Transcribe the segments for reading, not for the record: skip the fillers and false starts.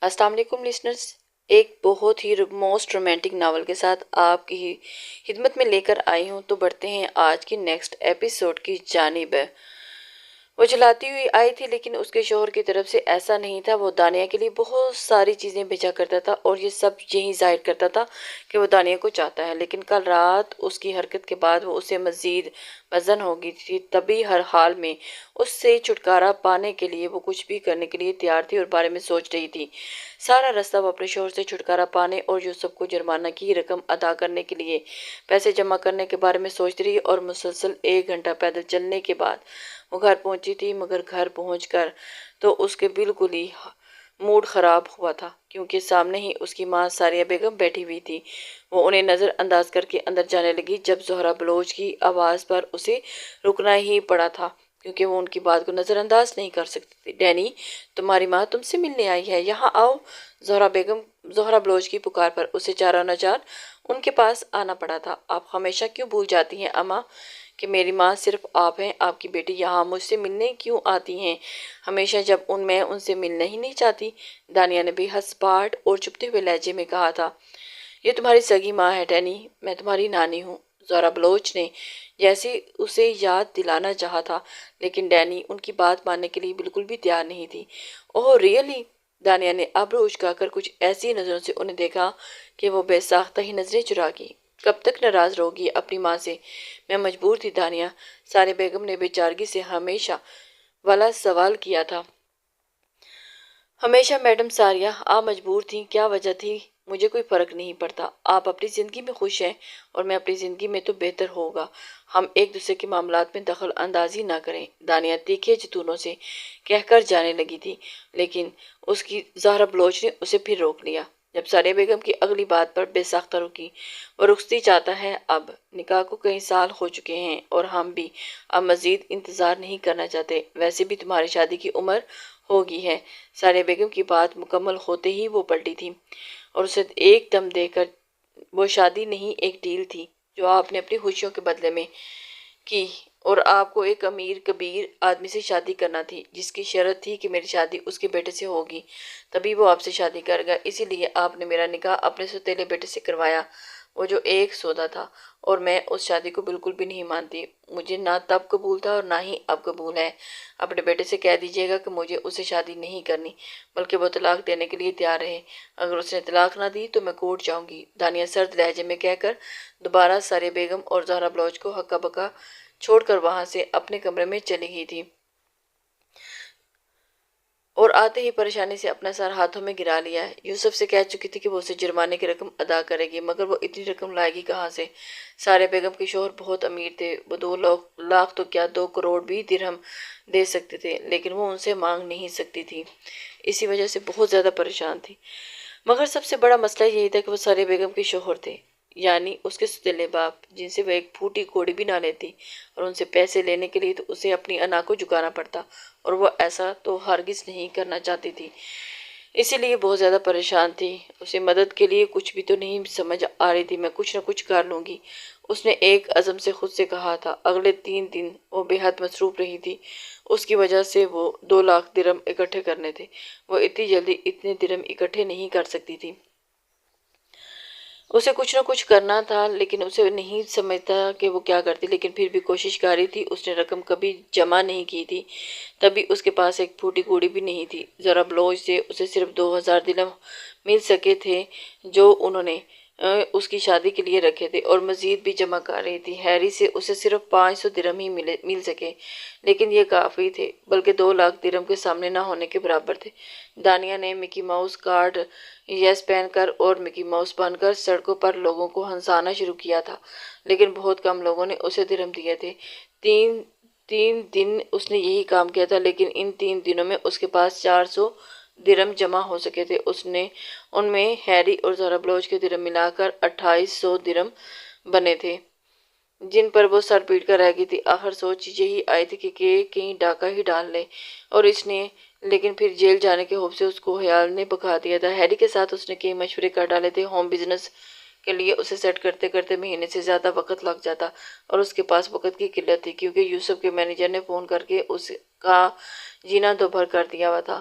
السلام علیکم لسنرز، ایک بہت ہی موسٹ رومانٹک ناول کے ساتھ آپ کی خدمت میں لے کر آئی ہوں۔ تو بڑھتے ہیں آج کی نیکسٹ ایپیسوڈ کی جانب۔ وہ چلاتی ہوئی آئی تھی، لیکن اس کے شوہر کی طرف سے ایسا نہیں تھا۔ وہ دانیہ کے لیے بہت ساری چیزیں بھیجا کرتا تھا اور یہ سب یہی ظاہر کرتا تھا کہ وہ دانیہ کو چاہتا ہے، لیکن کل رات اس کی حرکت کے بعد وہ اسے مزید مزن ہو گئی تھی۔ تبھی ہر حال میں اس سے چھٹکارا پانے کے لیے وہ کچھ بھی کرنے کے لیے تیار تھی اور بارے میں سوچ رہی تھی۔ سارا راستہ وہ اپنے شوہر سے چھٹکارا پانے اور یوسف کو جرمانہ کی رقم ادا کرنے کے لیے پیسے جمع کرنے کے بارے میں سوچتی رہی اور مسلسل 1 گھنٹہ پیدل چلنے کے بعد وہ گھر پہنچی تھی، مگر گھر پہنچ کر تو اس کے بالکل ہی موڈ خراب ہوا تھا، کیونکہ سامنے ہی اس کی ماں ساریہ بیگم بیٹھی ہوئی تھی۔ وہ انہیں نظر انداز کر کے اندر جانے لگی جب زہرہ بلوچ کی آواز پر اسے رکنا ہی پڑا تھا، کیونکہ وہ ان کی بات کو نظر انداز نہیں کر سکتی تھی۔ ڈینی، تمہاری ماں تم سے ملنے آئی ہے، یہاں آؤ۔ زہرہ بلوچ کی پکار پر اسے چارہ ناچار ان کے پاس آنا پڑا تھا۔ آپ ہمیشہ کیوں بھول جاتی ہیں اماں کہ میری ماں صرف آپ ہیں؟ آپ کی بیٹی یہاں مجھ سے ملنے کیوں آتی ہیں ہمیشہ، جب میں ان سے ملنا ہی نہیں چاہتی؟ دانیہ نے بھی ہسپاٹ اور چپتے ہوئے لہجے میں کہا تھا۔ یہ تمہاری سگی ماں ہے ڈینی، میں تمہاری نانی ہوں۔ زہرہ بلوچ نے جیسے اسے یاد دلانا چاہا تھا، لیکن ڈینی ان کی بات ماننے کے لیے بالکل بھی تیار نہیں تھی۔ اوہ ریئلی؟ دانیہ نے ابرو اچکا کر کچھ ایسی نظروں سے انہیں دیکھا کہ وہ بے ساختہ ہی نظریں چرا گئی۔ کب تک ناراض رہوگی اپنی ماں سے؟ میں مجبور تھی دانیہ، ساریہ بیگم نے بے چارگی سے ہمیشہ والا سوال کیا تھا۔ ہمیشہ میڈم ساریہ، آپ مجبور تھیں، کیا وجہ تھی؟ مجھے کوئی فرق نہیں پڑتا، آپ اپنی زندگی میں خوش ہیں اور میں اپنی زندگی میں تو بہتر ہوگا ہم ایک دوسرے کے معاملات میں دخل اندازی نہ کریں، دانیہ تیکھے جتونوں سے کہہ کر جانے لگی تھی، لیکن اس کی زہرہ بلوچ نے اسے پھر روک لیا۔ جب ساریہ بیگم کی اگلی بات پر بے ساختہ رکی، وہ رخصتی چاہتا ہے، اب نکاح کو کئی سال ہو چکے ہیں اور ہم بھی اب مزید انتظار نہیں کرنا چاہتے، ویسے بھی تمہاری شادی کی عمر ہو گئی ہے۔ ساریہ بیگم کی بات مکمل ہوتے ہی وہ پلٹی تھی اور اسے ایک دم دیکھ کر، وہ شادی نہیں ایک ڈیل تھی جو آپ نے اپنی خوشیوں کے بدلے میں کی، اور آپ کو ایک امیر کبیر آدمی سے شادی کرنا تھی جس کی شرط تھی کہ میری شادی اس کے بیٹے سے ہوگی، تبھی وہ آپ سے شادی کرے گا۔ اسی لیے آپ نے میرا نکاح اپنے سوتیلے بیٹے سے کروایا، وہ جو ایک سودا تھا، اور میں اس شادی کو بالکل بھی نہیں مانتی۔ مجھے نہ تب قبول تھا اور نہ ہی اب قبول ہے۔ اپنے بیٹے سے کہہ دیجیے گا کہ مجھے اسے شادی نہیں کرنی، بلکہ وہ طلاق دینے کے لیے تیار رہے۔ اگر اس نے طلاق نہ دی تو میں کورٹ جاؤں گی، دانیہ سرد لہجے میں کہہ کر دوبارہ ساریہ بیگم اور زہرہ بلوچ کو ہکا بکا چھوڑ کر وہاں سے اپنے کمرے میں چلی گئی تھی، اور آتے ہی پریشانی سے اپنا سر ہاتھوں میں گرا لیا۔ یوسف سے کہہ چکی تھی کہ وہ اسے جرمانے کی رقم ادا کرے گی، مگر وہ اتنی رقم لائے گی کہاں سے؟ ساریہ بیگم کے شوہر بہت امیر تھے، وہ 2 لاکھ تو کیا 2 کروڑ بھی درہم دے سکتے تھے، لیکن وہ ان سے مانگ نہیں سکتی تھی، اسی وجہ سے بہت زیادہ پریشان تھی۔ مگر سب سے بڑا مسئلہ یہی تھا کہ وہ ساریہ بیگم کے شوہر تھے، یعنی اس کے سوتیلے باپ، جن سے وہ ایک پھوٹی کوڑی بھی نہ لیتی، اور ان سے پیسے لینے کے لیے تو اسے اپنی انا کو جھکانا پڑتا، اور وہ ایسا تو ہرگز نہیں کرنا چاہتی تھی، اسی لیے بہت زیادہ پریشان تھی۔ اسے مدد کے لیے کچھ بھی تو نہیں سمجھ آ رہی تھی۔ میں کچھ نہ کچھ کر لوں گی، اس نے ایک عزم سے خود سے کہا تھا۔ اگلے 3 دن وہ بے حد مصروف رہی تھی، اس کی وجہ سے وہ 2 لاکھ درہم اکٹھے کرنے تھے، وہ اتنی جلدی اتنے درہم اکٹھے نہیں کر سکتی تھی۔ اسے کچھ نہ کچھ کرنا تھا، لیکن اسے نہیں سمجھتا کہ وہ کیا کرتی، لیکن پھر بھی کوشش کر رہی تھی۔ اس نے رقم کبھی جمع نہیں کی تھی، تبھی اس کے پاس ایک پھوٹی کوڑی بھی نہیں تھی۔ زہرہ بلوچ سے اسے صرف 2000 درہم مل سکے تھے جو انہوں نے اس کی شادی کے لیے رکھے تھے، اور مزید بھی جمع کر رہی تھی۔ ہیری سے اسے صرف 500 درہم ہی مل سکے، لیکن یہ کافی تھے، بلکہ 2 لاکھ درہم کے سامنے نہ ہونے کے برابر تھے۔ دانیہ نے مکی ماؤس کارڈ یس پہن کر اور مکی ماؤس بن کر سڑکوں پر لوگوں کو ہنسانا شروع کیا تھا، لیکن بہت کم لوگوں نے اسے درہم دیے تھے۔ 3 دن اس نے یہی کام کیا تھا، لیکن ان 3 دنوں میں اس کے پاس 400 درہم جمع ہو سکے تھے۔ ان میں ہیری اور زہرہ بلوچ کے درہم ملا کر 2800 درہم بنے تھے، جن پر وہ سر پیٹ کر رہ گئی تھی۔ آخر سوچ یہی آئی تھی کہ کہیں ڈاکہ ہی ڈال لے، اور اس نے، لیکن پھر جیل جانے کے خوف سے اس کو خیال نے بکھا دیا تھا۔ ہیری کے ساتھ اس نے کئی مشورے کر ڈالے تھے، ہوم بزنس کے لیے اسے سیٹ کرتے کرتے مہینے سے زیادہ وقت لگ جاتا، اور اس کے پاس وقت کی قلت تھی، کیونکہ یوسف کے مینیجر نے فون کر کے اس کا جینا دوبھر کر دیا ہوا تھا۔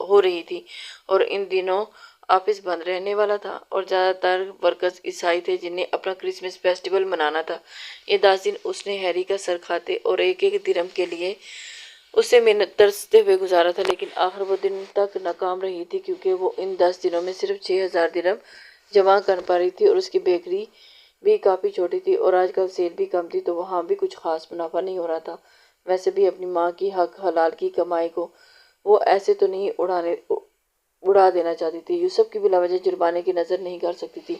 ہو رہی تھی اور ان دنوں آفس بند رہنے والا تھا اور زیادہ تر ورکرز عیسائی تھے جنہیں اپنا کرسمس فیسٹیول منانا تھا۔ یہ 10 دن اس نے ہیری کا سر کھاتے اور ایک ایک درہم کے لیے اسے محنت ترستے ہوئے گزارا تھا، لیکن آخر وہ دن تک ناکام رہی تھی کیونکہ وہ ان 10 دنوں میں صرف 6000 درہم جمع کر پا رہی تھی اور اس کی بیکری بھی کافی چھوٹی تھی اور آج کل سیل بھی کم تھی تو وہاں بھی کچھ خاص منافع نہیں ہو رہا تھا۔ ویسے بھی اپنی ماں کی حق حلال کی کمائی کو وہ ایسے تو نہیں اڑا دینا چاہتی تھی۔ یوسف کی بلا وجہ جرمانے کی نظر نہیں کر سکتی تھی۔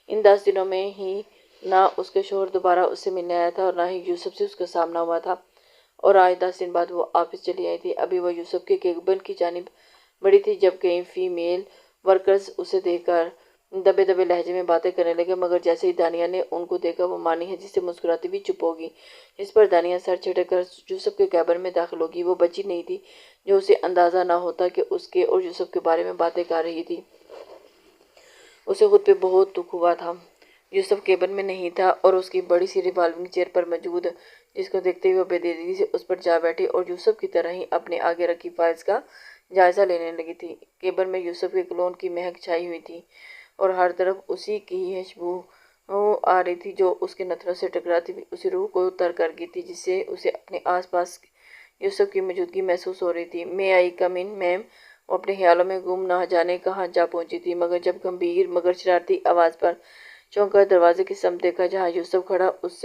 ان 10 دنوں میں ہی نہ اس کے شوہر دوبارہ اس سے ملنے آیا تھا اور نہ ہی یوسف سے اس کا سامنا ہوا تھا اور آج 10 دن بعد وہ آفس چلی آئی تھی۔ ابھی وہ یوسف کے کیبن کی جانب بڑھی تھی جب کئی فیمیل ورکرز اسے دیکھ کر دبے دبے لہجے میں باتیں کرنے لگے، مگر جیسے ہی دانیہ نے ان کو دیکھا وہ مانی ہے جسے مسکراتی بھی چپ ہوگی۔ اس پر دانیہ سر جھٹک کر یوسف کے کیبن میں داخل ہوگی۔ وہ بچی نہیں تھی جو اسے اندازہ نہ ہوتا کہ اس کے اور یوسف کے بارے میں باتیں کر رہی تھی۔ اسے خود پہ بہت دکھ ہوا تھا۔ یوسف کیبن میں نہیں تھا اور اس کی بڑی سی ریوالونگ چیئر پر موجود، جس کو دیکھتے ہوئے وہ بے دردی سے اس پر جا بیٹھی اور یوسف کی طرح ہی اپنے آگے رکھی فائلز کا جائزہ لینے لگی تھی۔ کیبن میں یوسف کے کلون کی مہک چھائی ہوئی تھی اور ہر طرف اسی کی ہی خوشبو آ رہی تھی جو اس کے نتنوں سے ٹکراتی ہوئی اسی روح کو تر کر گئی تھی جس سے اسے اپنے آس پاس یوسف کی موجودگی محسوس ہو رہی تھی۔ "مے آئی کم ان میم؟" وہ اپنے خیالوں میں گم نہ جانے کہاں جا پہنچی تھی، مگر جب گمبھیر مگر شرارتی آواز پر چونک کر دروازے کی سمت دیکھا جہاں یوسف کھڑا اس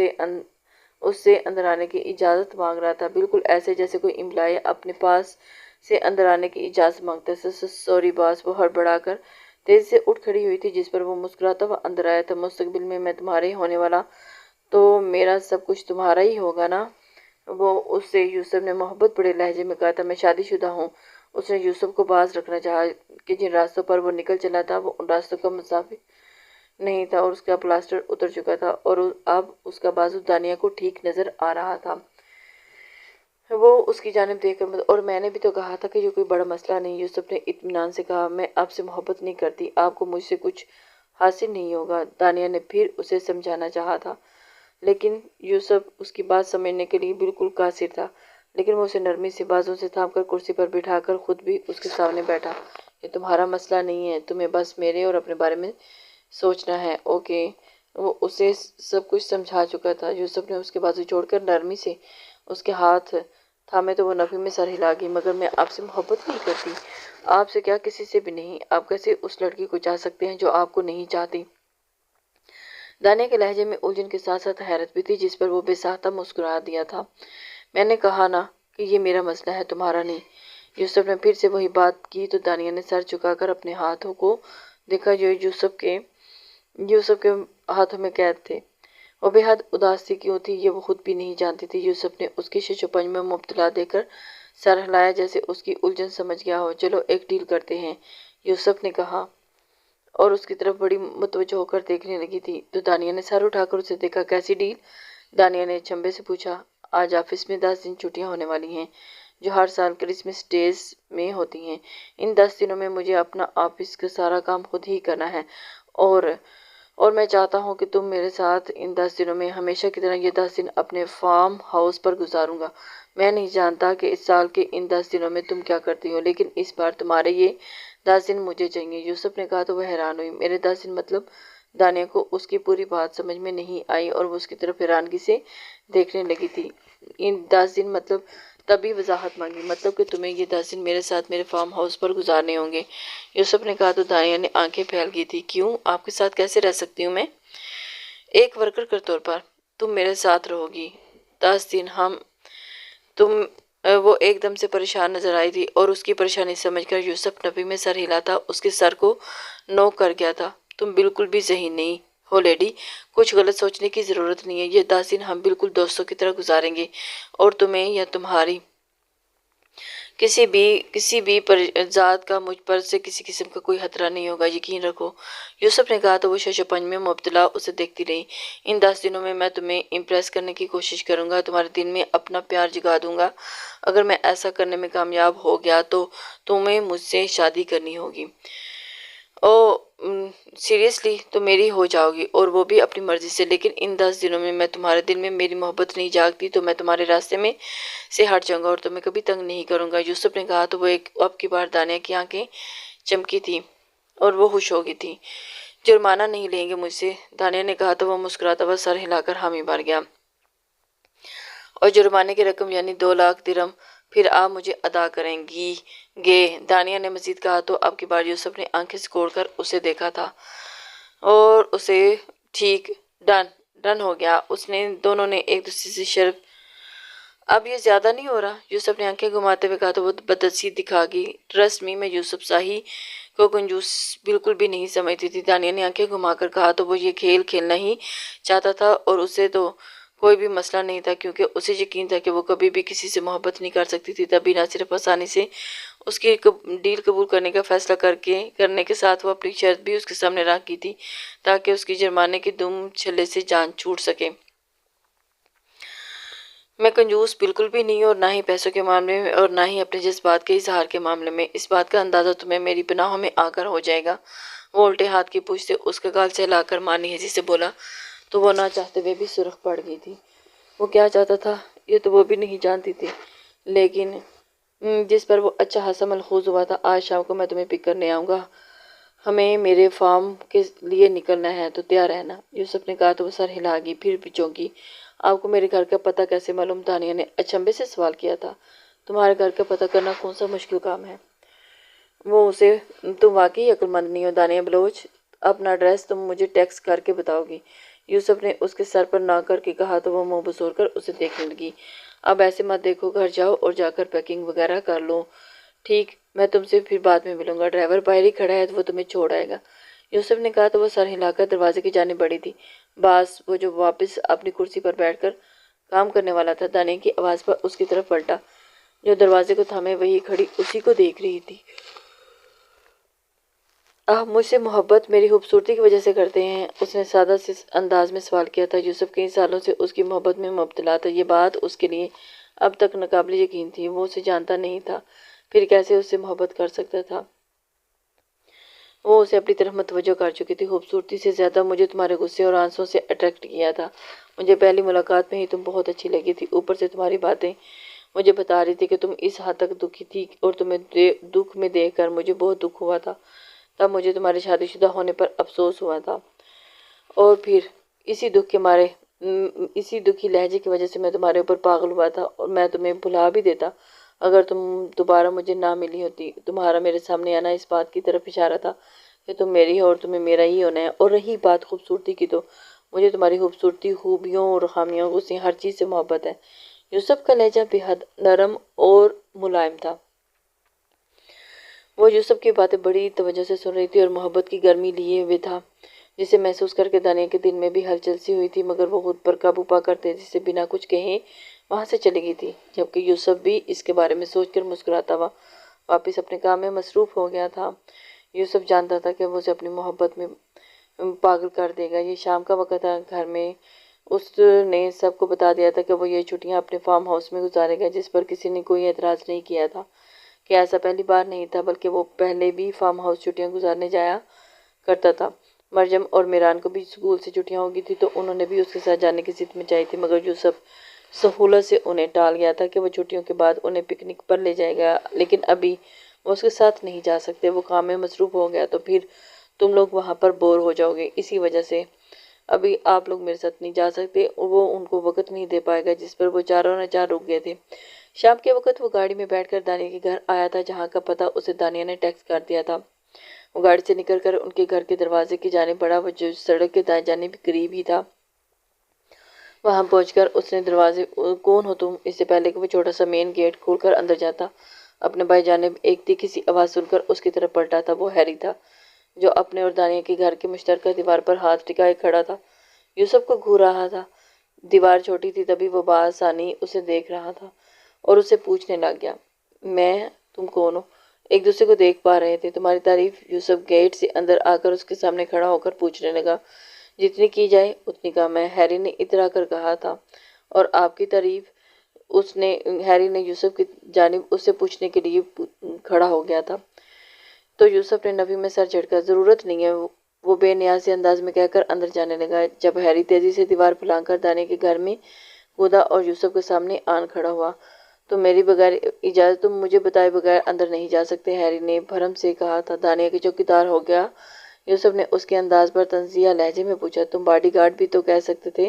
سے اندر آنے کی اجازت مانگ رہا تھا، بالکل ایسے جیسے کوئی امپلائی اپنے پاس سے اندر آنے کی اجازت مانگتا ہے۔ "سوری باس"، وہ ہڑبڑا کر تیزی سے اٹھ کھڑی ہوئی تھی جس پر وہ مسکراتا ہوا اندر آیا تھا۔ "مستقبل میں میں تمہارے ہونے والا تو میرا سب کچھ تمہارا ہی ہوگا نا؟ وہ اس سے یوسف نے محبت بڑے لہجے میں کہا تھا۔ "میں شادی شدہ ہوں"۔ اس نے یوسف کو باز رکھنا چاہا کہ جن راستوں پر وہ نکل چلا تھا وہ ان راستوں کا مسافر نہیں تھا اور اس کا پلاسٹر اتر چکا تھا اور اب اس کا بازو دانیہ کو ٹھیک نظر آ رہا تھا۔ وہ اس کی جانب دیکھ کر "اور میں نے بھی تو کہا تھا کہ یہ کوئی بڑا مسئلہ نہیں"، یوسف نے اطمینان سے کہا۔ "میں آپ سے محبت نہیں کرتی، آپ کو مجھ سے کچھ حاصل نہیں ہوگا"، دانیہ نے پھر اسے سمجھانا چاہا تھا، لیکن یوسف اس کی بات سمجھنے کے لیے بالکل قاصر تھا، لیکن وہ اسے نرمی سے بازوں سے تھام کر کرسی پر بٹھا کر خود بھی اس کے سامنے بیٹھا۔ "یہ تمہارا مسئلہ نہیں ہے، تمہیں بس میرے اور اپنے بارے میں سوچنا ہے، اوکے"۔ وہ اسے سب کچھ سمجھا چکا تھا۔ یوسف نے اس کے بازو چھوڑ کر نرمی سے اس کے ہاتھ تھامے تو وہ نفی میں سر ہلا گئی۔ "مگر میں آپ سے محبت نہیں کرتی"۔ "آپ سے کیا، کسی سے بھی نہیں۔ آپ کیسے اس لڑکی کو چاہ سکتے ہیں جو آپ کو نہیں چاہتی"۔ دانیہ کے لہجے میں الجھن کے ساتھ ساتھ حیرت بھی تھی جس پر وہ بے ساختہ مسکرا دیا تھا۔ "میں نے کہا نا کہ یہ میرا مسئلہ ہے، تمہارا نہیں"۔ یوسف نے پھر سے وہی بات کی تو دانیہ نے سر جھکا کر اپنے ہاتھوں کو دیکھا جو یوسف کے ہاتھوں میں قید تھے۔ وہ بے حد اداس تھی، کیوں تھی یہ وہ خود بھی نہیں جانتی تھی۔ یوسف نے اس کی شش و پنج میں مبتلا دیکھ کر سر ہلایا جیسے اس کی الجھن سمجھ گیا ہو۔ "چلو ایک ڈیل کرتے ہیں"، یوسف نے کہا اور اس کی طرف بڑی متوجہ ہو کر دیکھنے لگی تھی تو دانیہ نے سر اٹھا کر اسے دیکھا۔ "کیسی ڈیل؟" دانیہ نے چنبے سے پوچھا۔ "آج آفس میں 10 دن چھٹیاں ہونے والی ہیں جو ہر سال کرسمس ڈیز میں ہوتی ہیں۔ ان 10 دنوں میں مجھے اپنا آفس کا سارا کام خود ہی کرنا ہے اور میں چاہتا ہوں کہ تم میرے ساتھ ان 10 دنوں میں ہمیشہ کی طرح یہ 10 دن اپنے فارم ہاؤس پر گزاروں گا۔ میں نہیں جانتا کہ اس سال کے ان 10 دنوں میں تم کیا کرتی ہو، لیکن اس بار تمہارے یہ 10 دن مجھے چاہیے"۔ یوسف نے کہا تو وہ حیران ہوئی۔ "میرے 10 دن مطلب"؟ دانیہ کو اس کی پوری بات سمجھ میں نہیں آئی اور وہ اس کی طرف حیرانگی سے دیکھنے لگی تھی۔ "ان 10 دن مطلب"؟ تبھی وضاحت مانگی۔ "مطلب کہ تمہیں یہ 10 دن میرے ساتھ میرے فارم ہاؤس پر گزارنے ہوں گے"، یوسف نے کہا تو دانیہ نے آنکھیں پھیل گئی تھی۔ "کیوں، آپ کے ساتھ کیسے رہ سکتی ہوں میں؟ ایک ورکر کے طور پر تم میرے ساتھ رہو گی 10 دن وہ ایک دم سے پریشان نظر آئی تھی اور اس کی پریشانی سمجھ کر یوسف نفی میں سر ہلا تھا، اس کے سر کو نوک کر گیا تھا۔ "تم بالکل بھی ذہین نہیں ہو لیڈی، کچھ غلط سوچنے کی ضرورت نہیں ہے۔ یہ 10 دن ہم بالکل دوستوں کی طرح گزاریں گے اور تمہیں یا تمہاری کسی بھی ذات کا مجھ پر سے کسی قسم کا کوئی خطرہ نہیں ہوگا، یقین رکھو"، یوسف نے کہا تو وہ شش و پنج میں مبتلا اسے دیکھتی رہی۔ "ان 10 دنوں میں تمہیں امپریس کرنے کی کوشش کروں گا، تمہارے دل میں اپنا پیار جگا دوں گا۔ اگر میں ایسا کرنے میں کامیاب ہو گیا تو تمہیں مجھ سے شادی کرنی ہوگی"۔ "اوہ"، سیریسلی تو میری ہو جاؤ گی، اور وہ بھی اپنی مرضی سے، لیکن ان 10 دنوں میں تمہارے دل میں میری محبت نہیں جاگتی تو میں تمہارے راستے میں سے ہٹ جاؤں گا اور تمہیں کبھی تنگ نہیں کروں گا۔ یوسف نے کہا تو وہ اب کی بار دانیہ کی آنکھیں چمکی تھی اور وہ خوش ہو گئی تھی۔ جرمانہ نہیں لیں گے مجھ سے؟ دانیہ نے کہا تو وہ مسکراتا ہوا سر ہلا کر حامی بھر گیا۔ اور جرمانے کی رقم یعنی 2 لاکھ درہم پھر آپ مجھے ادا کریں گے؟ دانیہ نے مزید کہا تو اب کی بار یوسف نے آنکھیں سکوڑ کر اسے دیکھا تھا اور اسے ٹھیک ڈن ہو گیا۔ دونوں نے ایک دوسرے سے شرط، اب یہ زیادہ نہیں ہو رہا؟ یوسف نے آنکھیں گھماتے ہوئے کہا تو وہ بدعسی دکھا گئی۔ ٹرسٹ می، میں یوسف شاہی کو کنجوس بالکل بھی نہیں سمجھتی تھی۔ دانیہ نے آنکھیں گھما کر کہا تو وہ یہ کھیل کھیلنا ہی چاہتا تھا اور اسے تو کوئی بھی مسئلہ نہیں تھا، کیونکہ اسے یقین تھا کہ وہ کبھی بھی کسی سے محبت نہیں کر سکتی تھی۔ تبھی نہ صرف آسانی سے اس کی ڈیل قبول کرنے کا فیصلہ کرنے کے ساتھ وہ اپنی شرط بھی اس کے سامنے رکھ کی تھی تاکہ اس کی جرمانے کی دم چھلے سے جان چھوٹ سکے۔ میں کنجوس بالکل بھی نہیں، اور نہ ہی پیسوں کے معاملے میں اور نہ ہی اپنے جذبات کے اظہار کے معاملے میں۔ اس بات کا اندازہ تمہیں میری پناہوں میں آ کر ہو جائے گا۔ وہ الٹے ہاتھ کی پونچھ سے اس کا گال سہلا کر مانی ہنسی سے بولا تو وہ نہ چاہتے ہوئے بھی سرخ پڑ گئی تھی۔ وہ کیا چاہتا تھا یہ تو وہ بھی نہیں جانتی تھی، لیکن جس پر وہ اچھا خاصا ملحوظ ہوا تھا، آج شام کو میں تمہیں پک کرنے آؤں گا، ہمیں میرے فارم کے لیے نکلنا ہے تو تیار رہنا۔ یوسف نے کہا تو وہ سر ہلا گئی، پھر بھی چونکی۔ آپ کو میرے گھر کا پتہ کیسے معلوم؟ دانیہ نے اچنبے سے سوال کیا تھا۔ تمہارے گھر کا پتہ کرنا کون سا مشکل کام ہے؟ وہ اسے، تم واقعی عقل مند نہیں ہو دانیہ بلوچ، اپنا ایڈریس تم مجھے ٹیکسٹ کر کے بتاؤ گی؟ یوسف نے اس کے سر پر نہ کر کے کہا تو وہ منہ بسور کر اسے دیکھنے لگی۔ اب ایسے مت دیکھو، گھر جاؤ اور جا کر پیکنگ وغیرہ کر لو۔ ٹھیک، میں تم سے پھر بعد میں ملوں گا، ڈرائیور باہر ہی کھڑا ہے، وہ تمہیں چھوڑ آئے گا۔ یوسف نے کہا تو وہ سر ہلا کر دروازے کی جانب بڑھی تھی۔ باس، وہ جو واپس اپنی کرسی پر بیٹھ کر کام کرنے والا تھا، دانیہ کی آواز پر اس کی طرف پلٹا، جو دروازے کو تھامے وہی کھڑی اسی کو دیکھ رہی تھی۔ آپ مجھ سے محبت میری خوبصورتی کی وجہ سے کرتے ہیں؟ اس نے سادہ سے انداز میں سوال کیا تھا۔ یوسف کئی سالوں سے اس کی محبت میں مبتلا تھا، یہ بات اس کے لیے اب تک ناقابل یقین تھی۔ وہ اسے جانتا نہیں تھا، پھر کیسے اس سے محبت کر سکتا تھا؟ وہ اسے اپنی طرف متوجہ کر چکی تھی۔ خوبصورتی سے زیادہ مجھے تمہارے غصے اور آنسوں سے اٹریکٹ کیا تھا۔ مجھے پہلی ملاقات میں ہی تم بہت اچھی لگی تھی، اوپر سے تمہاری باتیں مجھے بتا رہی تھی کہ تم اس حد تک دکھی تھی، اور تمہیں دکھ میں دیکھ کر مجھے بہت دکھ ہوا تھا۔ تب مجھے تمہارے شادی شدہ ہونے پر افسوس ہوا تھا، اور پھر اسی دکھی لہجے کی وجہ سے میں تمہارے اوپر پاگل ہوا تھا، اور میں تمہیں بھلا بھی دیتا اگر تم دوبارہ مجھے نہ ملی ہوتی۔ تمہارا میرے سامنے آنا اس بات کی طرف اشارہ تھا کہ تم میری ہو اور تمہیں میرا ہی ہونا ہے۔ اور رہی بات خوبصورتی کی، تو مجھے تمہاری خوبصورتی، خوبیوں اور خامیوں، غصے، ہر چیز سے محبت ہے۔ یوسف کا لہجہ بے حد نرم اور ملائم تھا۔ وہ یوسف کی باتیں بڑی توجہ سے سن رہی تھی اور محبت کی گرمی لیے ہوئے تھا، جسے محسوس کر کے دانیہ کے دل میں بھی ہلچل سی ہوئی تھی، مگر وہ خود پر قابو پا کر تیزی سے بنا کچھ کہے وہاں سے چلی گئی تھی، جبکہ یوسف بھی اس کے بارے میں سوچ کر مسکراتا ہوا واپس اپنے کام میں مصروف ہو گیا تھا۔ یوسف جانتا تھا کہ وہ اسے اپنی محبت میں پاگل کر دے گا۔ یہ شام کا وقت تھا، گھر میں اس نے سب کو بتا دیا تھا کہ وہ یہ چھٹیاں اپنے فارم ہاؤس میں گزارے گا، جس پر کسی نے کوئی اعتراض نہیں کیا تھا کہ ایسا پہلی بار نہیں تھا، بلکہ وہ پہلے بھی فارم ہاؤس چھٹیاں گزارنے جایا کرتا تھا۔ مریم اور میران کو بھی اسکول سے چھٹیاں ہو گئی تھی تو انہوں نے بھی اس کے ساتھ جانے کی ضد مچائی تھی، مگر یوسف سہولت سے انہیں ٹال گیا تھا کہ وہ چھٹیوں کے بعد انہیں پکنک پر لے جائے گا، لیکن ابھی وہ اس کے ساتھ نہیں جا سکتے، وہ کام میں مصروف ہو گیا، تو پھر تم لوگ وہاں پر بور ہو جاؤ گے، اسی وجہ سے ابھی آپ لوگ میرے ساتھ نہیں جا سکتے۔ وہ ان کو وقت نہیں دے پائے گا، جس پر وہ چاروں نے چار رک گئے تھے۔ شام کے وقت وہ گاڑی میں بیٹھ کر دانیہ کے گھر آیا تھا، جہاں کا پتہ اسے دانیہ نے ٹیکسٹ کر دیا تھا۔ وہ گاڑی سے نکل کر ان کے گھر کے دروازے کی جانب بڑھا، وہ جو سڑک کے دائیں جانب قریب ہی تھا۔ وہاں پہنچ کر اس نے دروازے کون ہو تم، اس سے پہلے کہ وہ چھوٹا سا مین گیٹ کھول کر اندر جاتا، اپنے بھائی جانب ایک تیکھی سی آواز سن کر اس کی طرف پلٹا تھا۔ وہ ہیری تھا، جو اپنے اور دانیہ کے گھر کے مشترکہ دیوار پر ہاتھ ٹکائے کھڑا تھا، یوسف کو گھور رہا تھا۔ دیوار چھوٹی تھی، تبھی وہ بآسانی اسے دیکھ رہا تھا اور اسے پوچھنے لگ گیا، تم کون ہو؟ ایک دوسرے کو دیکھ پا رہے تھے، تمہاری تعریف؟ یوسف گیٹ سے اندر آ کر اس کے سامنے کھڑا ہو کر پوچھنے لگا۔ جتنی کی جائے اتنی کم ہے، ہیری نے اترا کر کہا تھا۔ اور آپ کی تعریف؟ ہیری نے یوسف کی جانب اس سے پوچھنے کے لیے کھڑا ہو گیا تھا۔ تو یوسف نے نفی میں سر جھٹکا۔ ضرورت نہیں ہے، وہ بے نیازی انداز میں کہہ کر اندر جانے لگا۔ جب ہیری تیزی سے دیوار پھلانگ کر دانیہ کے گھر میں کودا اور یوسف کے سامنے آن کھڑا ہوا۔ تم میری بغیر اجازت، تم مجھے بتائے بغیر اندر نہیں جا سکتے، ہیری نے بھرم سے کہا تھا۔ دانیہ کے چوکیدار ہو گیا۔ یوسف نے اس کے انداز پر طنزیہ لہجے میں پوچھا، تم باڈی گارڈ بھی تو کہہ سکتے تھے،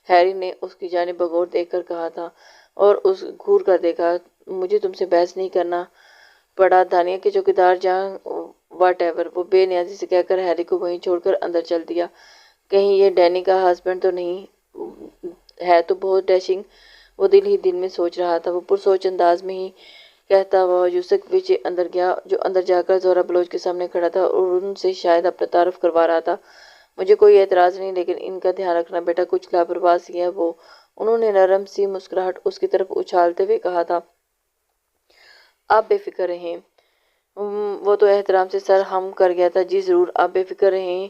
ہیری نے اس کی جانب بغور دیکھ کر کہا تھا اور اس گھور کر دیکھا۔ مجھے تم سے بحث نہیں کرنا پڑا، دانیہ کے چوکیدار جہاں واٹ ایور، وہ بے نیازی سے کہہ کر ہیری کو وہیں چھوڑ کر اندر چل دیا۔ کہیں یہ ڈینی کا ہسبینڈ تو نہیں ہے تو بہت ڈیشنگ، وہ دل ہی دل میں سوچ رہا تھا۔ وہ پرسوچ انداز میں ہی کہتا ہوا یوسف پیچھے اندر گیا، جو اندر جا کر زہرا بلوچ کے سامنے کھڑا تھا اور ان سے شاید اپنا تعارف کروا رہا تھا۔ مجھے کوئی اعتراض نہیں، لیکن ان کا دھیان رکھنا بیٹا، کچھ لاپرواہ سی ہے وہ۔ انہوں نے نرم سی مسکراہٹ اس کی طرف اچھالتے ہوئے کہا تھا۔ آپ بے فکر رہیں۔ وہ تو احترام سے سر ہم کر گیا تھا۔ جی ضرور، آپ بے فکر رہیں،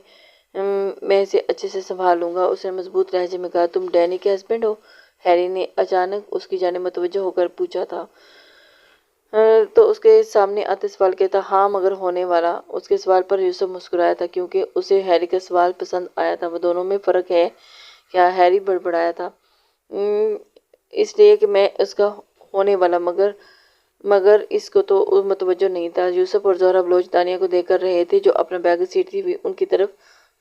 میں اسے اچھے سے سنبھال لوں گا، اس نے مضبوط لہجے میں کہا۔ تم ڈینی کے ہسبینڈ ہو؟ ہیری نے اچانک اس کی جانب متوجہ ہو کر پوچھا تھا۔ تو اس کے سامنے آتے سوال کیا تھا؟ ہاں، مگر ہونے والا۔ اس کے سوال پر یوسف مسکرایا تھا کیونکہ اسے ہیری کا سوال پسند آیا تھا۔ وہ دونوں میں فرق ہے کیا؟ ہیری بڑبڑایا تھا۔ اس لیے کہ میں اس کا ہونے والا، مگر اس کو تو متوجہ نہیں تھا۔ یوسف اور زہرا بلوچ دانیہ کو دیکھ کر رہے تھے، جو اپنا بیگ گھسیٹتی ہوئی ان کی طرف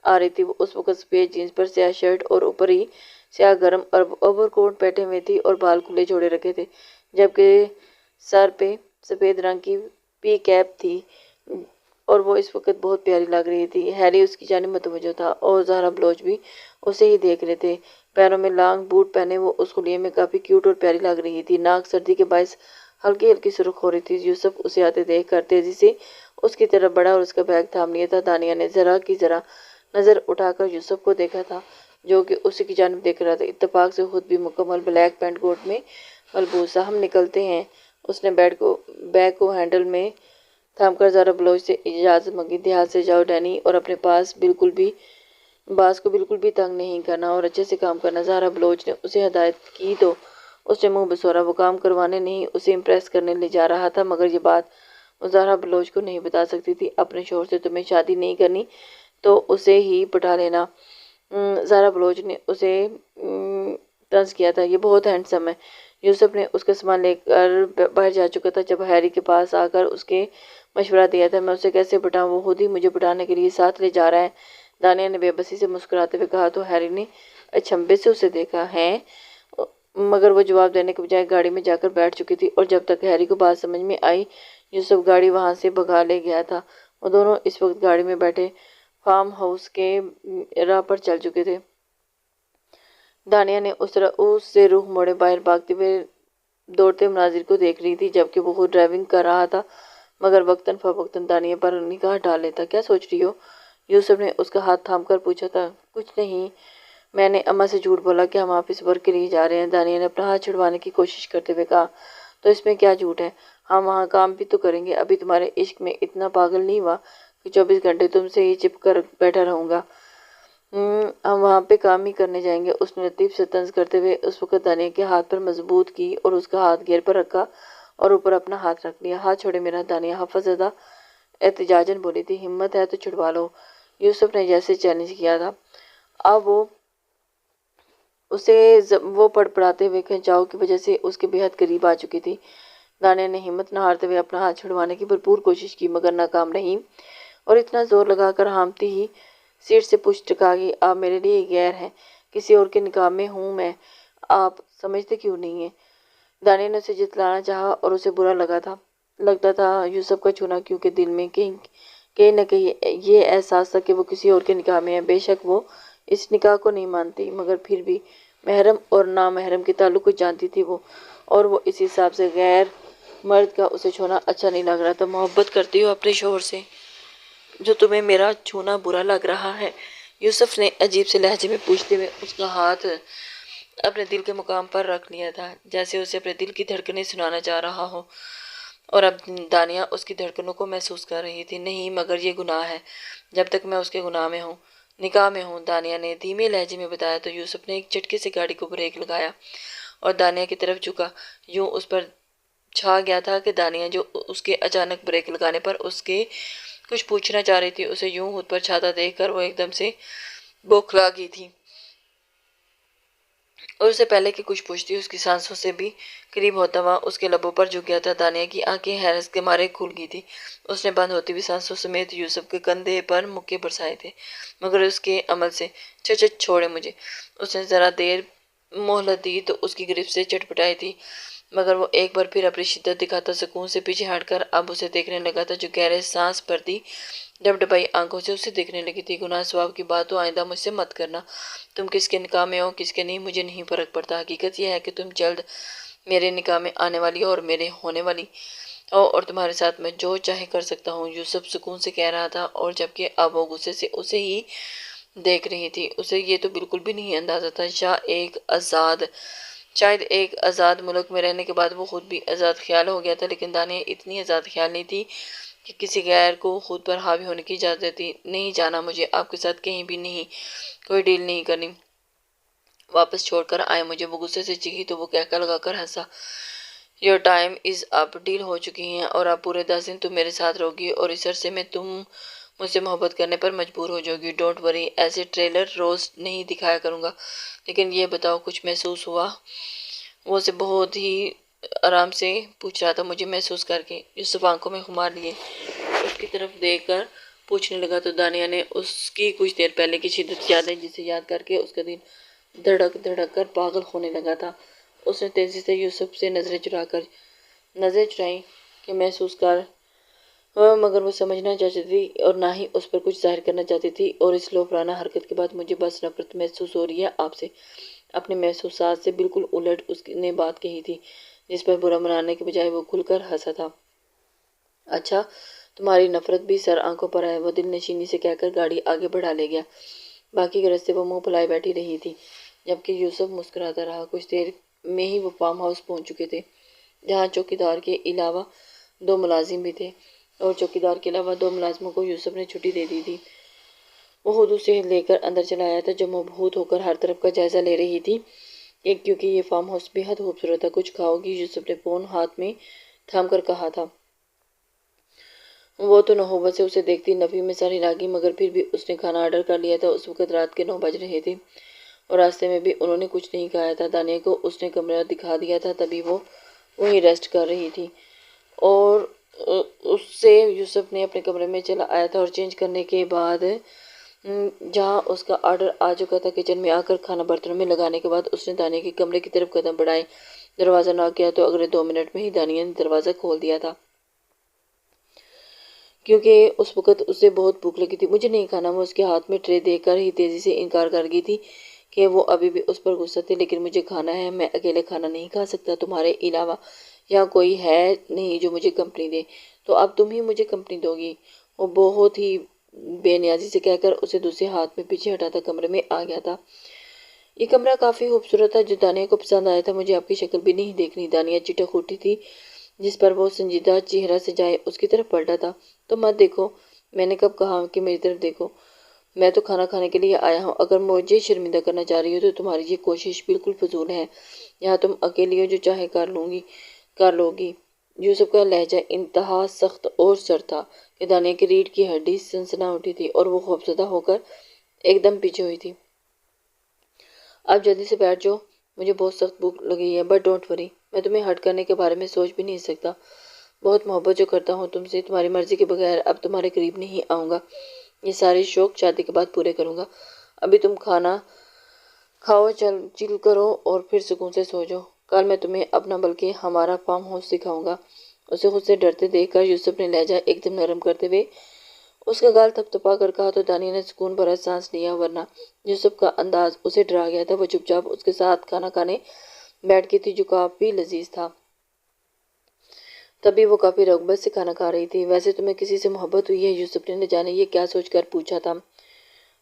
آ رہی تھی۔ وہ اس وقت سفید جینس پر سیاہ شرٹ اور اوپر ہی سیاہ گرم اوور کوٹ پہنے ہوئے تھی اور بال کھلے چھوڑے رکھے تھے، جبکہ سر پہ سفید رنگ کی پی کیپ تھی اور وہ اس وقت بہت پیاری لگ رہی تھی۔ ہیری اس کی جانب متوجہ تھا اور زہرا بلوچ بھی اسے ہی دیکھ رہے تھے۔ پیروں میں لانگ بوٹ پہنے وہ اس خلیے میں کافی کیوٹ اور پیاری لگ رہی تھی۔ ناک سردی کے باعث ہلکی ہلکی سرخ ہو رہی تھی۔ یوسف اسے آتے دیکھ کر تیزی سے اس کی طرف بڑھا اور اس کا بیگ تھام لیا تھا۔ دانیہ نے ذرا کی ذرا نظر اٹھا کر یوسف کو دیکھا تھا، جو کہ اسی کی جانب دیکھ رہا تھا۔ اتفاق سے خود بھی مکمل بلیک پینٹ کوٹ میں ملبوس تھا۔ ہم نکلتے ہیں، اس نے بیگ کو ہینڈل میں تھام کر زہرا بلوچ سے اجازت مانگی۔ دیہات سے جاؤ ڈینی، اور اپنے باس کو بالکل بھی تنگ نہیں کرنا اور اچھے سے کام کرنا۔ زہرا بلوچ نے اسے ہدایت کی تو اس نے منہ بسورا۔ وہ کام کروانے نہیں، اسے امپریس کرنے لے جا رہا تھا، مگر یہ بات وہ زہرا بلوچ کو نہیں بتا سکتی تھی۔ اپنے شوہر سے تمہیں شادی نہیں کرنی تو اسے ہی پٹا لینا۔ زہرا بلوچ نے اسے طنز کیا تھا۔ یہ بہت ہینڈسم ہے۔ یوسف نے اس کا سامان لے کر باہر جا چکا تھا جب ہیری کے پاس آ کر اس کے مشورہ دیا تھا۔ میں اسے کیسے پٹاؤں؟ وہ خود ہی مجھے پٹانے کے لیے ساتھ لے جا رہا ہے، دانیہ نے بے بسی سے مسکراتے ہوئے کہا۔ تو ہیری نے اچنبھے سے اسے دیکھا۔ ہیں؟ مگر وہ جواب دینے کے بجائے گاڑی میں جا کر بیٹھ چکی تھی اور جب تک ہیری کو بات سمجھ میں آئی، یوسف گاڑی وہاں سے بھگا لے گیا تھا۔ وہ دونوں اس وقت گاڑی میں بیٹھے فارم ہاؤس کے راہ پر چل چکے تھے۔ دانیہ نے اس سے رخ موڑے باہر بھاگتے ہوئے دوڑتے مناظر کو دیکھ رہی تھی، جبکہ وہ خود ڈرائیونگ کر رہا تھا، مگر وقتاً فوقتاً دانیہ پر نگاہ ڈال لیتا۔ کیا سوچ رہی ہو؟ یوسف نے اس کا ہاتھ تھام کر پوچھا تھا۔ کچھ نہیں، میں نے اماں سے جھوٹ بولا کہ ہم آفس ورک کے لیے جا رہے ہیں، دانیہ نے اپنا ہاتھ چھڑوانے کی کوشش کرتے ہوئے کہا۔ تو اس میں کیا جھوٹ ہے؟ ہم وہاں کام بھی تو کریں گے۔ ابھی تمہارے عشق میں اتنا پاگل نہیں ہوا کہ 24 گھنٹے تم سے ہی چپ کر بیٹھا رہوں گا۔ ہم وہاں پہ کام ہی کرنے جائیں گے، اس نے لطیف سے طنز کرتے ہوئے اس وقت دانیہ کے ہاتھ پر مضبوط کی اور اس کا ہاتھ گیئر پر رکھا اور اوپر اپنا ہاتھ رکھ لیا۔ ہاتھ چھوڑے میرا، دانیہ حفظ زدہ احتجاجاً بولی تھی۔ ہمت ہے تو چھڑوا لو، یوسف نے جیسے چیلنج کیا تھا۔ اب وہ پڑپڑاتے ہوئے کھنچاؤ کی وجہ سے اس کے بے حد قریب آ چکی تھی۔ دانیہ نے ہمت نہ ہارتے ہوئے اپنا ہاتھ چھڑوانے کی بھرپور کوشش کی، مگر ناکام رہی اور اتنا زور لگا کر ہامتی ہی سیٹ سے پشت ٹکا گئی۔ آپ میرے لیے غیر ہیں، کسی اور کے نکاح میں ہوں میں، آپ سمجھتے کیوں نہیں ہیں؟ دانیہ نے اسے جتلانا چاہا اور اسے برا لگتا تھا یوسف کا چھونا، کیونکہ دل میں کہیں نہ کہیں یہ احساس تھا کہ وہ کسی اور کے نکاح میں ہے۔ بے شک وہ اس نکاح کو نہیں مانتی، مگر پھر بھی محرم اور نامحرم کے تعلق کو جانتی تھی وہ، اور وہ اس حساب سے غیر مرد کا اسے چھونا اچھا نہیں لگ رہا تھا۔ محبت کرتی ہو اپنے شوہر سے جو تمہیں میرا چھونا برا لگ رہا ہے؟ یوسف نے عجیب سے لہجے میں پوچھتے ہوئے اس کا ہاتھ اپنے دل کے مقام پر رکھ لیا تھا، جیسے اسے اپنے دل کی دھڑکنیں سنانا چاہ رہا ہو، اور اب دانیہ اس کی دھڑکنوں کو محسوس کر رہی تھی۔ نہیں، مگر یہ گناہ ہے، جب تک میں اس کے نکاح میں ہوں، دانیہ نے دھیمے لہجے میں بتایا۔ تو یوسف نے ایک جھٹکے سے گاڑی کو بریک لگایا اور دانیہ کی طرف جھکا، یوں اس پر چھا گیا تھا کہ دانیہ جو اس کے اچانک بریک لگانے پر اس کے کچھ پوچھنا چاہ رہی تھی، اسے یوں خود پر چھاتا دیکھ کر وہ ایک دم سے بوکھلا گئی تھی، اور اسے پہلے کہ کچھ پوچھتی اس کی سانسوں سے بھی قریب ہوتا ہوا اس کے لبوں پر جھک گیا تھا۔ دانیہ کی آنکھیں حیرت کے مارے کھل گئی تھی۔ اس نے بند ہوتی ہوئی سانسوں سمیت یوسف کے کندھے پر مکے برسائے تھے، مگر اس کے عمل سے چھوڑے مجھے۔ اس نے ذرا دیر مہلت دی تو اس کی گرفت سے چٹپٹائی تھی، مگر وہ ایک بار پھر اپنی شدت دکھاتا سکون سے پیچھے ہٹ کر اب اسے دیکھنے لگا تھا، جو گہرے سانس بھرتی ڈبڈبائی آنکھوں سے اسے دیکھنے لگی تھی۔ گناہ ثواب کی بات تو آئندہ مجھ سے مت کرنا۔ تم کس کے نکاح میں ہو کس کے نہیں مجھے نہیں فرق پڑتا، حقیقت یہ ہے کہ تم جلد میرے نکاح میں آنے والی ہو اور میرے ہونے والی ہو، اور تمہارے ساتھ میں جو چاہے کر سکتا ہوں، یوسف سکون سے کہہ رہا تھا، اور جبکہ اب وہ غصے سے اسے ہی دیکھ رہی تھی۔ اسے یہ تو بالکل بھی نہیں اندازہ تھا شاید ایک آزاد ملک میں رہنے کے بعد وہ خود بھی آزاد خیال ہو گیا تھا، لیکن دانیہ اتنی آزاد خیال نہیں تھی کہ کسی غیر کو خود پر حاوی ہونے کی اجازت دیتی۔ نہیں جانا مجھے آپ کے ساتھ کہیں بھی نہیں، کوئی ڈیل نہیں کرنی، واپس چھوڑ کر آئے مجھے۔ وہ غصے سے چیخی تو وہ کہکا لگا کر ہنسا۔ Your time is up, deal ہو چکی ہے اور اب پورے 10 دن تم میرے ساتھ رہو گی، اور اس عرصے میں تم مجھ سے محبت کرنے پر مجبور ہو جاؤ گی۔ ڈونٹ وری، ایسے ٹریلر روز نہیں دکھایا کروں گا، لیکن یہ بتاؤ کچھ محسوس ہوا؟ وہ اسے بہت ہی آرام سے پوچھ رہا تھا۔ مجھے محسوس کر کے یوسف آنکھوں میں خمار لیے اس کی طرف دیکھ کر پوچھنے لگا تو دانیہ نے اس کی کچھ دیر پہلے کی شدت یاد ہے، جسے یاد کر کے اس کا دل دھڑک دھڑک کر پاگل ہونے لگا تھا۔ اس نے تیزی سے یوسف سے نظریں چرائیں کہ محسوس کر، مگر وہ سمجھنا چاہتی تھی اور نہ ہی اس پر کچھ ظاہر کرنا چاہتی تھی۔ اور اس لوفرانہ حرکت کے بعد مجھے بس نفرت محسوس ہو رہی ہے آپ سے۔ اپنے محسوسات سے بالکل الٹ اس نے بات کہی تھی، جس پر برا منانے کے بجائے وہ کھل کر ہنسا تھا۔ اچھا، تمہاری نفرت بھی سر آنکھوں پر ہے، وہ دل نشینی سے کہہ کر گاڑی آگے بڑھا لے گیا۔ باقی کے رستے وہ منہ پھلائے بیٹھی رہی تھی، جبکہ یوسف مسکراتا رہا۔ کچھ دیر میں ہی وہ فارم ہاؤس پہنچ چکے تھے، جہاں چوکیدار کے علاوہ 2 ملازم بھی تھے، اور چوکیدار کے علاوہ 2 ملازموں کو یوسف نے چھٹی دے دی تھی۔ وہ خود اسے لے کر اندر چلا آیا تھا، جو مبہوت ہو کر ہر طرف کا جائزہ لے رہی تھی، کیونکہ یہ فارم ہاؤس بے حد خوبصورت تھا۔ کچھ کھاؤ گی؟ یوسف نے فون ہاتھ میں تھام کر کہا تھا۔ وہ تو نوحبت سے اسے دیکھتی نفی میں ساری لاگی، مگر پھر بھی اس نے کھانا آرڈر کر لیا تھا۔ اس وقت رات کے 9 بج رہے تھے اور راستے میں بھی انہوں نے کچھ نہیں کھایا تھا۔ دانیہ کو اس نے کمرہ دکھا دیا تھا، تبھی وہ وہیں ریسٹ کر رہی تھی، اور اس سے یوسف نے اپنے کمرے میں چلا آیا تھا، اور چینج کرنے کے بعد جہاں اس کا آرڈر آ چکا تھا، کچن میں آ کر کھانا برتنوں میں لگانے کے بعد اس نے دانیہ کے کمرے کی طرف قدم بڑھائے۔ دروازہ ناک کیا تو اگلے 2 منٹ میں ہی دانیہ نے دروازہ کھول دیا تھا، کیونکہ اس وقت اسے بہت بھوک لگی تھی۔ مجھے نہیں کھانا، وہ اس کے ہاتھ میں ٹرے دیکھ کر ہی تیزی سے انکار کر گئی تھی کہ وہ ابھی بھی اس پر غصہ تھی۔ لیکن مجھے کھانا ہے، میں اکیلے کھانا نہیں کھا سکتا، تمہارے علاوہ یہاں کوئی ہے نہیں جو مجھے کمپنی دے، تو اب تم ہی مجھے کمپنی دو گی۔ وہ بہت ہی بے نیازی سے کہہ کر اسے دوسرے ہاتھ میں پیچھے ہٹاتا کمرے میں آ گیا تھا۔ یہ کمرہ کافی خوبصورت تھا، جو دانیہ کو پسند آیا تھا۔ مجھے آپ کی شکل بھی نہیں دیکھنی، دانیہ چٹک اٹھی تھی، جس پر وہ سنجیدہ چہرہ سے جائے اس کی طرف پلٹا تھا۔ تو مت دیکھو، میں نے کب کہا کہ میری طرف دیکھو؟ میں تو کھانا کھانے کے لیے آیا ہوں، اگر مجھے شرمندہ کرنا چاہ رہی ہو تو تمہاری یہ کوشش بالکل فضول ہے۔ یہاں تم اکیلی ہو، جو چاہے کر لو گی۔ یوسف کا لہجہ انتہا سخت اور سرد تھا کہ دانیہ کی ریڑھ کی ہڈی سنسنا اٹھی تھی، اور وہ خوفزدہ ہو کر ایک دم پیچھے ہوئی تھی۔ اب جلدی سے بیٹھ جاؤ، مجھے بہت سخت بھوک لگی ہے، بٹ ڈونٹ وری، میں تمہیں ہرٹ کرنے کے بارے میں سوچ بھی نہیں سکتا۔ بہت محبت جو کرتا ہوں تم سے، تمہاری مرضی کے بغیر اب تمہارے قریب نہیں آؤں گا۔ یہ سارے شوق شادی کے بعد پورے کروں گا۔ ابھی تم کھانا کھاؤ، چل کرو اور پھر سکون سے سو جاؤ۔ کل میں تمہیں اپنا بلکہ ہمارا فارم ہاؤس دکھاؤں گا۔ اسے خود سے ڈرتے دیکھ کر یوسف نے لہجہ ایک دم نرم کرتے ہوئے اس کا گال تھپ تھپا کر کہا تو دانیہ نے سکون بھرا سانس لیا، ورنہ یوسف کا انداز اسے ڈرا گیا تھا۔ وہ چپ چاپ اس کے ساتھ کھانا کھانے بیٹھ گئی تھی، جو کافی لذیذ تھا۔ تبھی وہ کافی رغبت سے کھانا کھا رہی تھی۔ ویسے تمہیں کسی سے محبت ہوئی ہے؟ یوسف نے نہ جانے یہ کیا سوچ کر پوچھا تھا،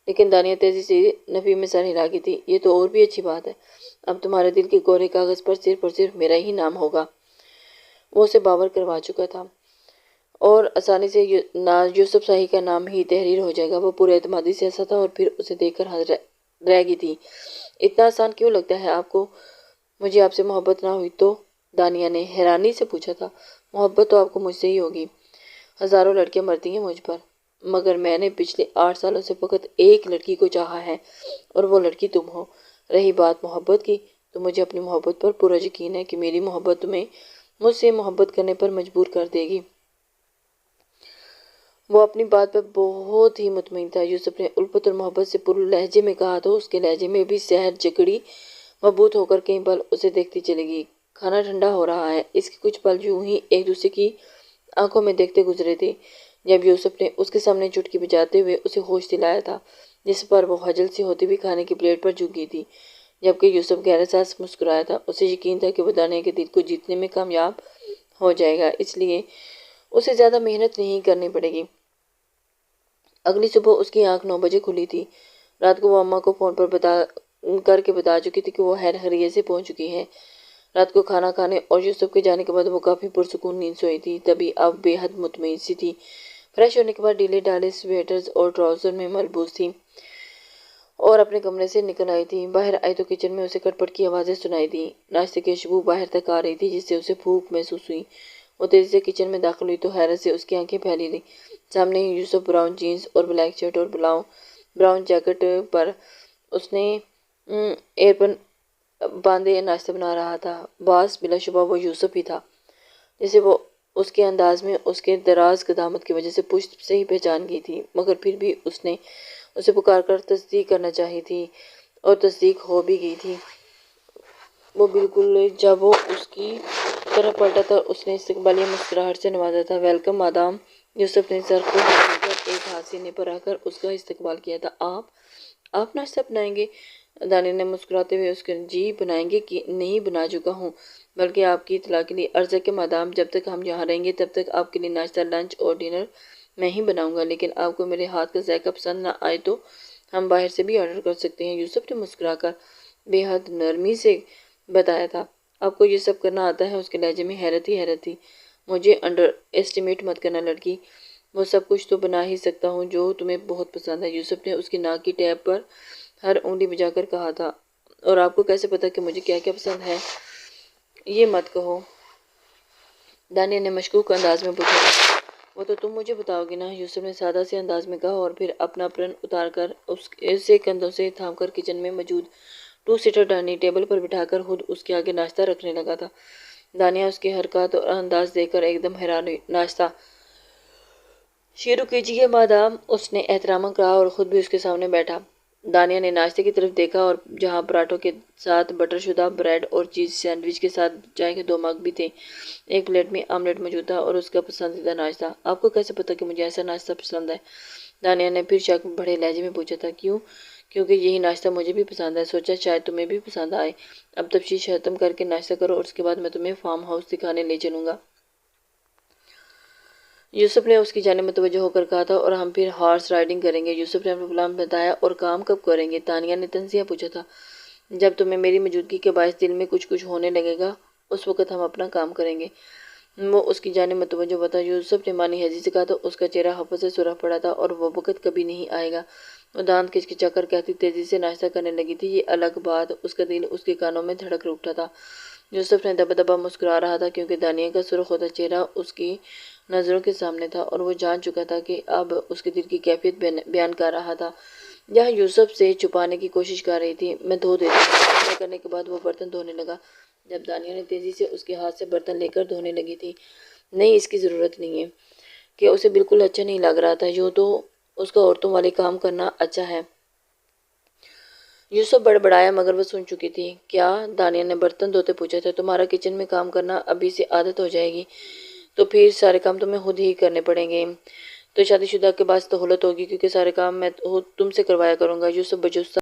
لیکن دانیہ تیزی سے نفی میں سر ہلا گئی تھی۔ یہ تو اور بھی اچھی بات ہے، اب تمہارے دل کے کورے کاغذ پر صرف اور صرف میرا ہی نام ہوگا۔ وہ اسے باور کروا چکا تھا، اور آسانی سے یوسف شاہی کا نام ہی تحریر ہو جائے گا۔ وہ پورے اعتمادی سے ہنسا تھا اور پھر اسے دیکھ کر رہ گئی تھی۔ اتنا آسان کیوں لگتا ہے آپ کو؟ مجھے آپ سے محبت نہ ہوئی تو؟ دانیہ نے حیرانی سے پوچھا تھا۔ محبت تو آپ کو مجھ سے ہی ہوگی، ہزاروں لڑکیاں مرتی ہیں مجھ پر، مگر میں نے پچھلے 8 سالوں سے فقط ایک لڑکی کو چاہا ہے اور وہ لڑکی تم ہو۔ رہی بات محبت کی تو مجھے اپنی محبت پر پورا یقین ہے کہ میری محبت تمہیں مجھ سے محبت کرنے پر مجبور کر دے گی۔ وہ اپنی بات پر بہت ہی مطمئن تھا۔ یوسف نے الفت اور محبت سے پر لہجے میں کہا تو اس کے لہجے میں بھی سحر جکڑی مبہوت ہو کر کئی پل اسے دیکھتی چلے گی۔ کھانا ٹھنڈا ہو رہا ہے۔ اس کے کچھ پل یوں ہی ایک دوسرے کی آنکھوں میں دیکھتے گزرے تھے جب یوسف نے اس کے سامنے چٹکی بجاتے ہوئے اسے ہوش دلایا تھا، جس پر وہ خجل سی ہوتی ہوئی کھانے کی پلیٹ پر جھک گئی تھی، جبکہ یوسف گہرا سانس مسکرایا تھا۔ اسے یقین تھا کہ وہ دانیہ کے دل کو جیتنے میں کامیاب ہو جائے گا، اس لیے اسے زیادہ محنت نہیں کرنی پڑے گی۔ اگلی صبح اس کی آنکھ 9 بجے کھلی تھی۔ رات کو وہ اماں کو فون پر کر کے بتا چکی تھی کہ وہ خیر خیریت سے پہنچ چکی ہے۔ رات کو کھانا کھانے اور یوسف کے جانے کے بعد وہ کافی پرسکون نیند سوئی تھی، تبھی اب بے حد مطمئن سی تھی۔ فریش ہونے کے بعد ڈھیلے ڈھالے سویٹرز اور ٹراؤزر میں ملبوس تھی اور اپنے کمرے سے نکل آئی تھی۔ باہر آئی تو کچن میں اسے کٹ پٹ کی آوازیں سنائی دیں۔ ناشتے کی خوشبو باہر تک آ رہی تھی جس سے اسے بھوک محسوس ہوئی۔ وہ تیزی سے کچن میں داخل ہوئی تو حیرت سے اس کی آنکھیں پھیلی رہیں۔ سامنے ہی یوسف براؤن جینز اور بلیک شرٹ اور براؤن جیکٹ پر اس نے ایپرن باندھے ناشتہ بنا رہا تھا۔ باس بلا شبہ وہ یوسف ہی تھا جسے وہ اس کے انداز میں اس کے دراز قدامت کی وجہ سے پشت سے ہی پہچان گئی تھی، مگر پھر بھی اس نے اسے پکار کر تصدیق کرنا چاہی تھی اور تصدیق ہو بھی گئی تھی۔ وہ بالکل جب وہ اس کی طرف پلٹا تھا اس نے استقبالیہ مسکراہٹ سے نوازا تھا۔ Welcome madam. یوسف نے سر کو ہلا کر ایک ہاتھ سینے پر رکھ کر اس کا استقبال کیا تھا۔ آپ ناشتہ بنائیں گے؟ دانیہ نے مسکراتے ہوئے اس کے جی بنائیں گے کہ نہیں بنا چکا ہوں، بلکہ آپ کی اطلاع کے لیے عرض ہے کہ مادام جب تک ہم یہاں رہیں گے تب تک آپ کے لیے ناشتہ، لنچ اور ڈنر میں ہی بناؤں گا، لیکن آپ کو میرے ہاتھ کا ذائقہ پسند نہ آئے تو ہم باہر سے بھی آرڈر کر سکتے ہیں۔ یوسف نے مسکرا کر بے حد نرمی سے بتایا تھا۔ آپ کو یہ سب کرنا آتا ہے؟ اس کے لہجے میں حیرت ہی حیرت تھی۔ مجھے انڈر ایسٹیمیٹ مت کرنا لڑکی، وہ سب کچھ تو بنا ہی سکتا ہوں جو تمہیں بہت پسند ہے۔ یوسف نے اس کی ناک کی ٹیپ پر ہر انگلی بجا کر کہا تھا۔ اور آپ کو کیسے پتا کہ مجھے کیا کیا پسند ہے؟ یہ مت کہو، دانیہ نے مشکوک انداز میں پوچھا۔ وہ تو تم مجھے بتاؤ گی نا، یوسف نے سادہ سے انداز میں کہا اور پھر اپنا اپرن اتار کر اسے کندھوں سے تھام کر کچن میں موجود 2 سیٹر ڈائننگ ٹیبل پر بٹھا کر خود اس کے آگے ناشتہ رکھنے لگا تھا۔ دانیہ اس کی حرکات اور انداز دیکھ کر ایک دم حیران ہوئی۔ ناشتہ شروع کیجیے مادام، اس نے احترام کہا اور خود بھی اس کے سامنے بیٹھا۔ دانیہ نے ناشتے کی طرف دیکھا اور جہاں پراٹھوں کے ساتھ بٹر شدہ بریڈ اور چیز سینڈوچ کے ساتھ چائے کے 2 مگ بھی تھے، ایک پلیٹ میں آملیٹ موجود تھا اور اس کا پسندیدہ ناشتہ۔ آپ کو کیسے پتا کہ مجھے ایسا ناشتہ پسند ہے؟ دانیہ نے پھر شک بھرے لہجے میں پوچھا تھا۔ کیونکہ یہی ناشتہ مجھے بھی پسند ہے، سوچا شاید تمہیں بھی پسند آئے۔ اب تفتیش ختم کر کے ناشتہ کرو اور اس کے بعد میں تمہیں فارم ہاؤس دکھانے لے چلوں گا، یوسف نے اس کی جانب متوجہ ہو کر کہا تھا، اور ہم پھر ہارس رائڈنگ کریں گے۔ یوسف نے اپنا پلان بتایا۔ اور کام کب کریں گے؟ دانیہ نے تنزیہ پوچھا تھا۔ جب تمہیں میری موجودگی کے باعث دل میں کچھ ہونے لگے گا اس وقت ہم اپنا کام کریں گے۔ وہ اس کی جانب متوجہ ہوا تھا۔ یوسف نے معنی خیزی سے کہا تو اس کا چہرہ حفرت سے سرخ پڑا تھا۔ اور وہ وقت کبھی نہیں آئے گا، وہ دانت کچکچا کر کہتی تیزی سے ناشتہ کرنے لگی تھی۔ یہ الگ بات، اس کا دل اس کے کانوں میں دھڑک اٹھا تھا۔ یوسف نے دبا دبا مسکرا رہا تھا کیونکہ دانیہ کا سرخ ہوتا چہرہ اس کی نظروں کے سامنے تھا اور وہ جان چکا تھا کہ اب اس کے دل کی کیفیت بیان کر رہا تھا، جہاں یوسف سے چھپانے کی کوشش کر رہی تھی۔ میں دھو دیتی ہوں۔ ناشتہ کرنے کے بعد وہ برتن دھونے لگا۔ جب دانیہ نے تیزی سے اس کے ہاتھ سے برتن لے کر دھونے لگی تھی۔ نہیں، اس کی ضرورت نہیں ہے، کہ اسے بالکل اچھا نہیں لگ رہا تھا۔ یوں تو اس کا عورتوں والے کام کرنا اچھا ہے۔ یوسف بڑبڑایا مگر وہ سن چکی تھی۔ کیا؟ دانیہ نے برتن دھوتے پوچھا تھا۔ تمہارا کچن میں کام کرنا ابھی سے عادت ہو جائے گی تو پھر سارے کام تمہیں خود ہی کرنے پڑیں گے، تو شادی شدہ کے بعد سہولت ہوگی کیونکہ سارے کام میں تم سے کروایا کروں گا۔ یوسف بجوسہ